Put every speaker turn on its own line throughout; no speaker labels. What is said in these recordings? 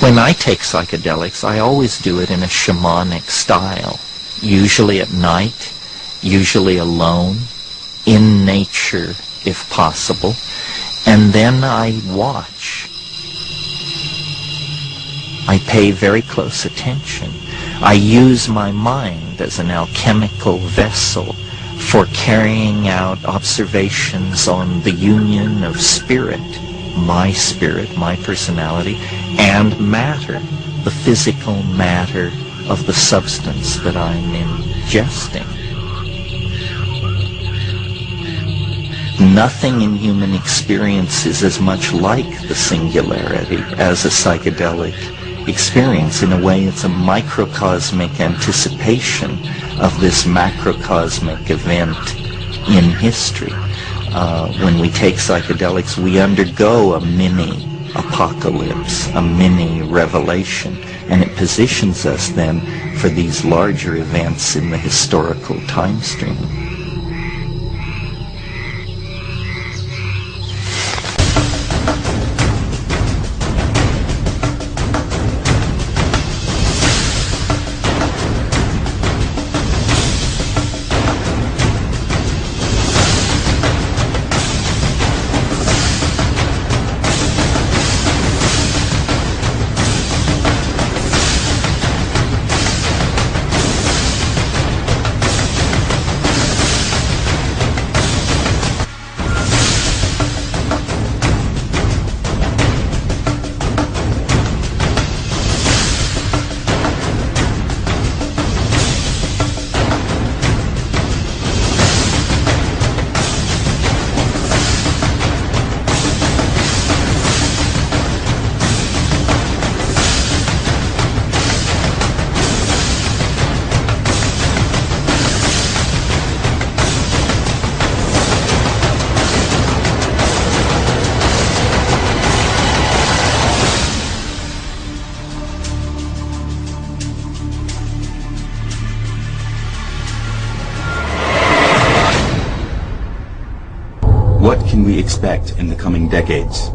When I take psychedelics, I always do it in a shamanic style, usually at night, usually alone, in nature if possible, and then I watch. I pay very close attention. I use my mind as an alchemical vessel for carrying out observations on the union of spirit, my personality, and matter, the physical matter of the substance that I'm ingesting. Nothing in human experience is as much like the singularity as a psychedelic experience. In a way, it's a microcosmic anticipation of this macrocosmic event in history. When we take psychedelics, we undergo a mini apocalypse, a mini revelation, and it positions us then for these larger events in the historical time stream.
What can we expect in the coming decades?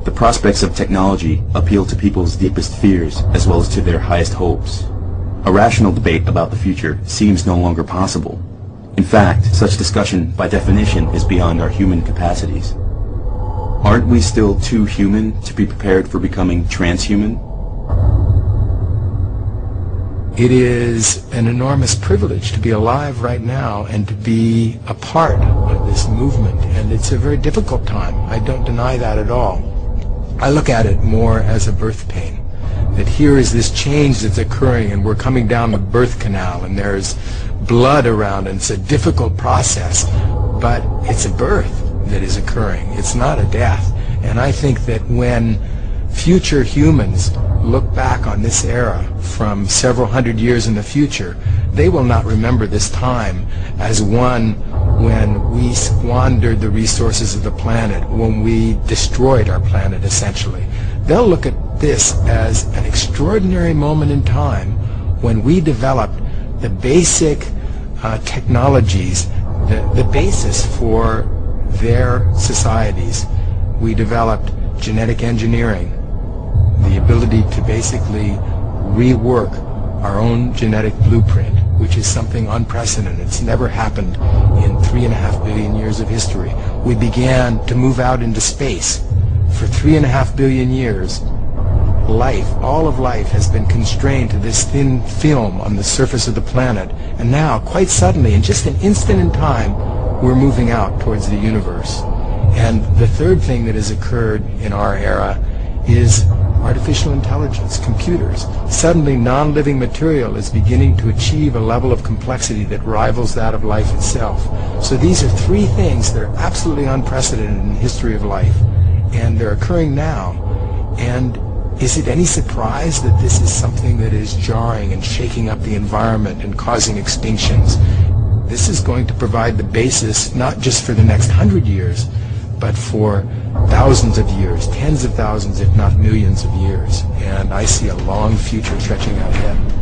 The prospects of technology appeal to people's deepest fears as well as to their highest hopes. A rational debate about the future seems no longer possible. In fact, such discussion, by definition, is beyond our human capacities. Aren't we still too human to be prepared for becoming transhuman?
It is an enormous privilege to be alive right now and to be a part of this movement, and it's a very difficult time. I don't deny that at all. I look at it more as a birth pain, that here is this change that's occurring and we're coming down the birth canal and there's blood around and it's a difficult process, but it's a birth that is occurring. It's not a death. And I think that when future humans look back on this era from several hundred years in the future, they will not remember this time as one when we squandered the resources of the planet, when we destroyed our planet essentially. They'll look at this as an extraordinary moment in time when we developed the basic technologies, the basis for their societies. We developed genetic engineering, the ability to basically rework our own genetic blueprint, which is something unprecedented. It's never happened in 3.5 billion years of history. We began to move out into space. For 3.5 billion years, life, all of life, has been constrained to this thin film on the surface of the planet. And now, quite suddenly, in just an instant in time, we're moving out towards the universe. And the third thing that has occurred in our era is artificial intelligence, computers. Suddenly, non-living material is beginning to achieve a level of complexity that rivals that of life itself. So these are three things that are absolutely unprecedented in the history of life, and they're occurring now. And is it any surprise that this is something that is jarring and shaking up the environment and causing extinctions? This is going to provide the basis not just for the next 100 years, but for thousands of years, tens of thousands, if not millions of years. And I see a long future stretching out ahead.